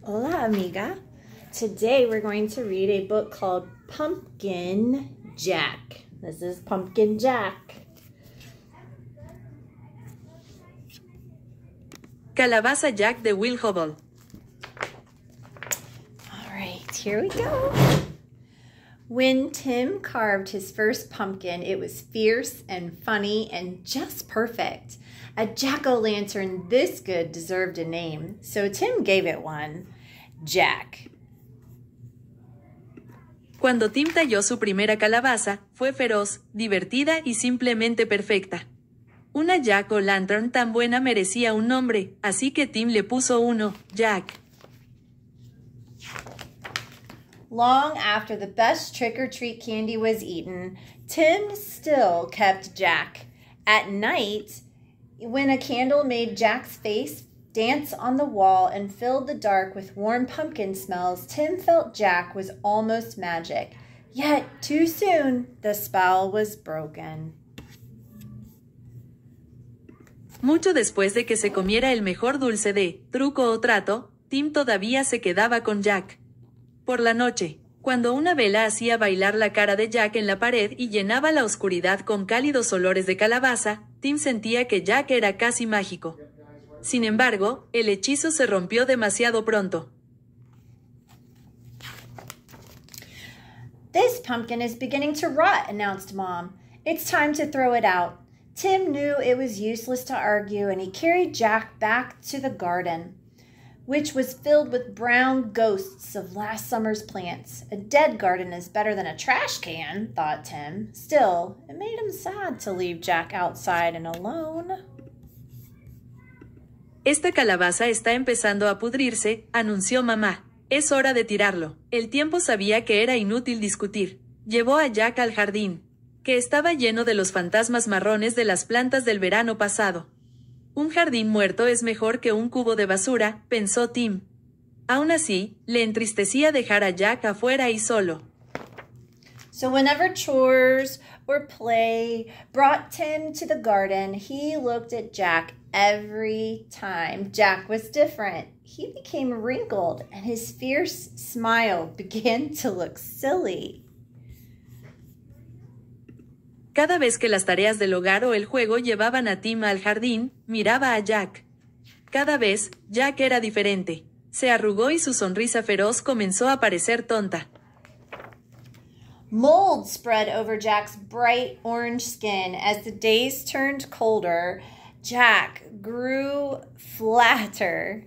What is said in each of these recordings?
Hola, amiga. Today we're going to read a book called Pumpkin Jack. This is Pumpkin Jack. Calabaza Jack de Will Hubble. All right, here we go. When Tim carved his first pumpkin, it was fierce and funny and just perfect. A jack-o'-lantern this good deserved a name, so Tim gave it one, Jack. Cuando Tim talló su primera calabaza, fue feroz, divertida y simplemente perfecta. Una jack-o'-lantern tan buena merecía un nombre, así que Tim le puso uno, Jack. Long after the best trick-or-treat candy was eaten, Tim still kept Jack. At night, when a candle made Jack's face dance on the wall and filled the dark with warm pumpkin smells, Tim felt Jack was almost magic. Yet, too soon, the spell was broken. Mucho después de que se comiera el mejor dulce de truco o trato, Tim todavía se quedaba con Jack. Por la noche, cuando una vela hacía bailar la cara de Jack en la pared y llenaba la oscuridad con cálidos olores de calabaza, Tim sentía que Jack era casi mágico. Sin embargo, el hechizo se rompió demasiado pronto. This pumpkin is beginning to rot, announced Mom. It's time to throw it out. Tim knew it was useless to argue, and he carried Jack back to the garden, which was filled with brown ghosts of last summer's plants. A dead garden is better than a trash can, thought Tim. Still, it made him sad to leave Jack outside and alone. Esta calabaza está empezando a pudrirse, anunció mamá. Es hora de tirarlo. El tiempo sabía que era inútil discutir. Llevó a Jack al jardín, que estaba lleno de los fantasmas marrones de las plantas del verano pasado. Un jardín muerto es mejor que un cubo de basura, pensó Tim. Aún así, le entristecía dejar a Jack afuera y solo. So whenever chores or play brought Tim to the garden, he looked at Jack every time. Jack was different. He became wrinkled, and his fierce smile began to look silly. Cada vez que las tareas del hogar o el juego llevaban a Tim al jardín, miraba a Jack. Cada vez, Jack era diferente. Se arrugó y su sonrisa feroz comenzó a parecer tonta. Mold spread over Jack's bright orange skin. As the days turned colder, Jack grew flatter.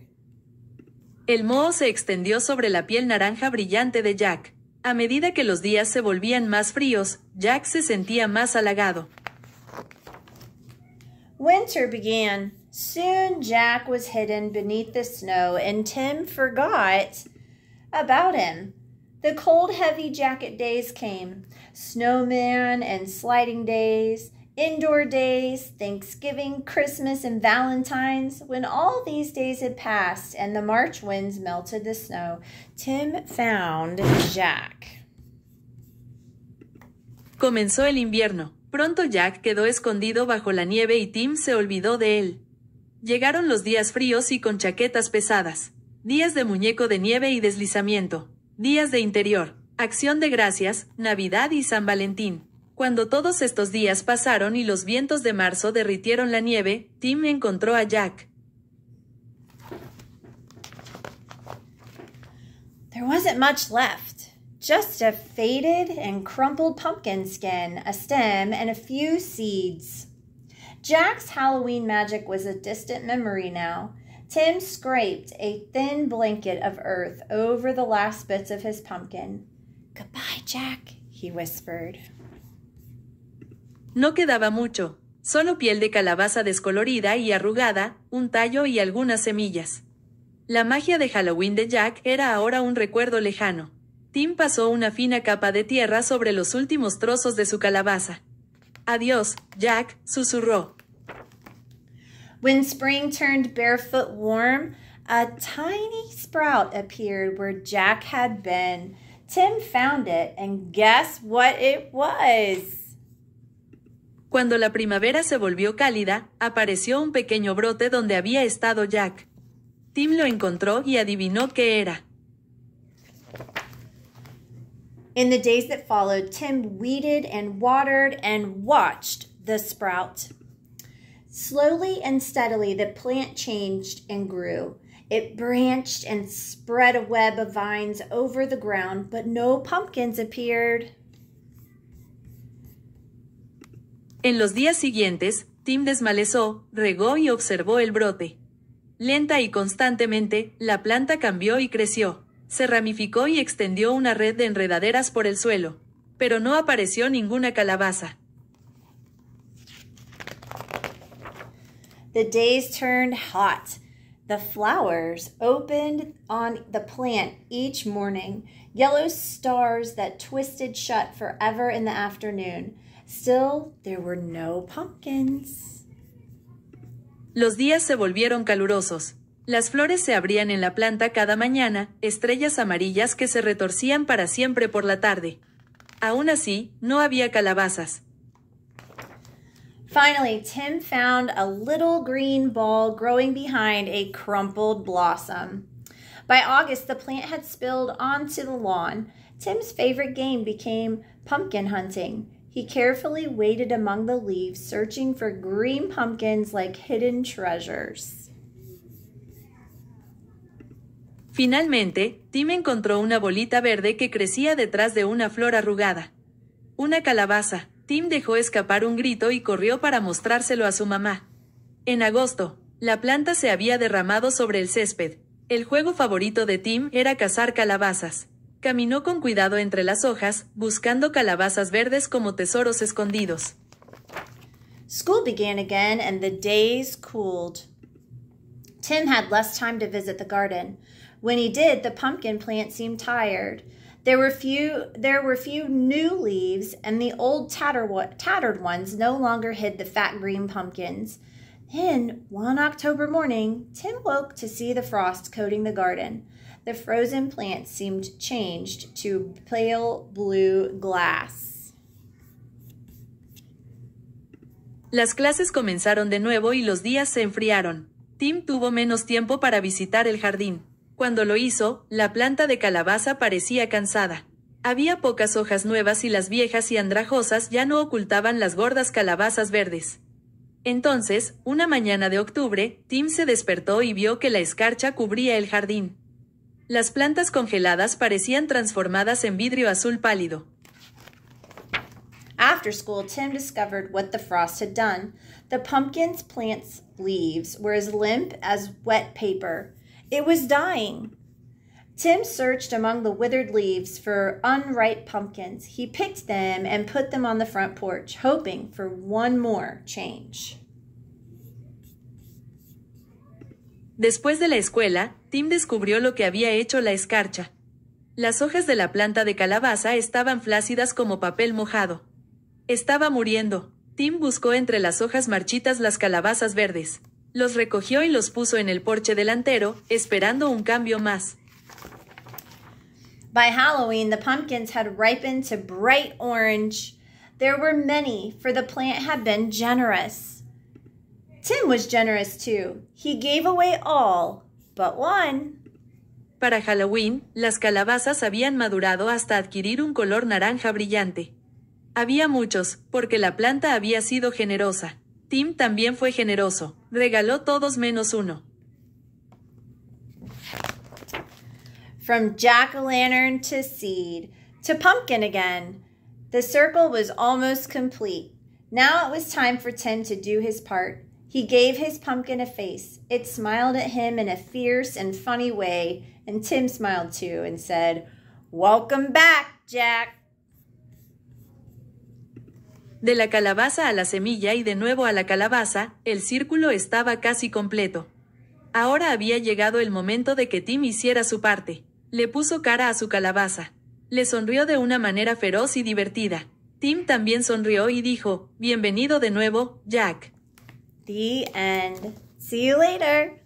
El moho se extendió sobre la piel naranja brillante de Jack. A medida que los días se volvían más fríos, Jack se sentía más halagado. Winter began. Soon Jack was hidden beneath the snow, and Tim forgot about him. The cold, heavy jacket days came. Snowman and sliding days, indoor days, Thanksgiving, Christmas, and Valentine's. When all these days had passed and the March winds melted the snow, Tim found Jack. Comenzó el invierno. Pronto Jack quedó escondido bajo la nieve y Tim se olvidó de él. Llegaron los días fríos y con chaquetas pesadas. Días de muñeco de nieve y deslizamiento. Días de interior, acción de gracias, Navidad y San Valentín. Cuando todos estos días pasaron y los vientos de marzo derritieron la nieve, Tim encontró a Jack. There wasn't much left. Just a faded and crumpled pumpkin skin, a stem, and a few seeds. Jack's Halloween magic was a distant memory now. Tim scraped a thin blanket of earth over the last bits of his pumpkin. "Goodbye, Jack," he whispered. No quedaba mucho, solo piel de calabaza descolorida y arrugada, un tallo y algunas semillas. La magia de Halloween de Jack era ahora un recuerdo lejano. Tim pasó una fina capa de tierra sobre los últimos trozos de su calabaza. «Adiós, Jack», susurró. When spring turned barefoot warm, a tiny sprout appeared where Jack had been. Tim found it, and guess what it was? Cuando la primavera se volvió cálida, apareció un pequeño brote donde había estado Jack. Tim lo encontró y adivinó qué era. In the days that followed, Tim weeded and watered and watched the sprout. Slowly and steadily, the plant changed and grew. It branched and spread a web of vines over the ground, but no pumpkins appeared. En los días siguientes, Tim desmalezó, regó y observó el brote. Lenta y constantemente, la planta cambió y creció. Se ramificó y extendió una red de enredaderas por el suelo, pero no apareció ninguna calabaza. The days turned hot. The flowers opened on the plant each morning, yellow stars that twisted shut forever in the afternoon. Still, there were no pumpkins. Los días se volvieron calurosos. Las flores se abrían en la planta cada mañana, estrellas amarillas que se retorcían para siempre por la tarde. Aún así, no había calabazas. Finally, Tim found a little green ball growing behind a crumpled blossom. By August, the plant had spilled onto the lawn. Tim's favorite game became pumpkin hunting. He carefully waded among the leaves, searching for green pumpkins like hidden treasures. Finalmente, Tim encontró una bolita verde que crecía detrás de una flor arrugada. Una calabaza. Tim dejó escapar un grito y corrió para mostrárselo a su mamá. En agosto, la planta se había derramado sobre el césped. El juego favorito de Tim era cazar calabazas. Caminó con cuidado entre las hojas, buscando calabazas verdes como tesoros escondidos. School began again and the days cooled. Tim had less time to visit the garden. When he did, the pumpkin plant seemed tired. There were few new leaves, and the old tattered ones no longer hid the fat green pumpkins. Then, one October morning, Tim woke to see the frost coating the garden. The frozen plants seemed changed to pale blue glass. Las clases comenzaron de nuevo y los días se enfriaron. Tim tuvo menos tiempo para visitar el jardín. Cuando lo hizo, la planta de calabaza parecía cansada. Había pocas hojas nuevas y las viejas y andrajosas ya no ocultaban las gordas calabazas verdes. Entonces, una mañana de octubre, Tim se despertó y vio que la escarcha cubría el jardín. Las plantas congeladas parecían transformadas en vidrio azul pálido. After school, Tim discovered what the frost had done. The pumpkin's plant's leaves were as limp as wet paper. It was dying. Tim searched among the withered leaves for unripe pumpkins. He picked them and put them on the front porch, hoping for one more change. Después de la escuela, Tim descubrió lo que había hecho la escarcha. Las hojas de la planta de calabaza estaban flácidas como papel mojado. Estaba muriendo. Tim buscó entre las hojas marchitas las calabazas verdes. Los recogió y los puso en el porche delantero, esperando un cambio más. By Halloween, the pumpkins had ripened to bright orange. There were many, for the plant had been generous. Tim was generous too. He gave away all, but one. Para Halloween, las calabazas habían madurado hasta adquirir un color naranja brillante. Había muchos, porque la planta había sido generosa. Tim también fue generoso. Regaló todos menos uno. From jack-o'-lantern to seed, to pumpkin again. The circle was almost complete. Now it was time for Tim to do his part. He gave his pumpkin a face. It smiled at him in a fierce and funny way, and Tim smiled too and said, "Welcome back, Jack." De la calabaza a la semilla y de nuevo a la calabaza, el círculo estaba casi completo. Ahora había llegado el momento de que Tim hiciera su parte. Le puso cara a su calabaza. Le sonrió de una manera feroz y divertida. Tim también sonrió y dijo, "Bienvenido de nuevo, Jack." The end. See you later.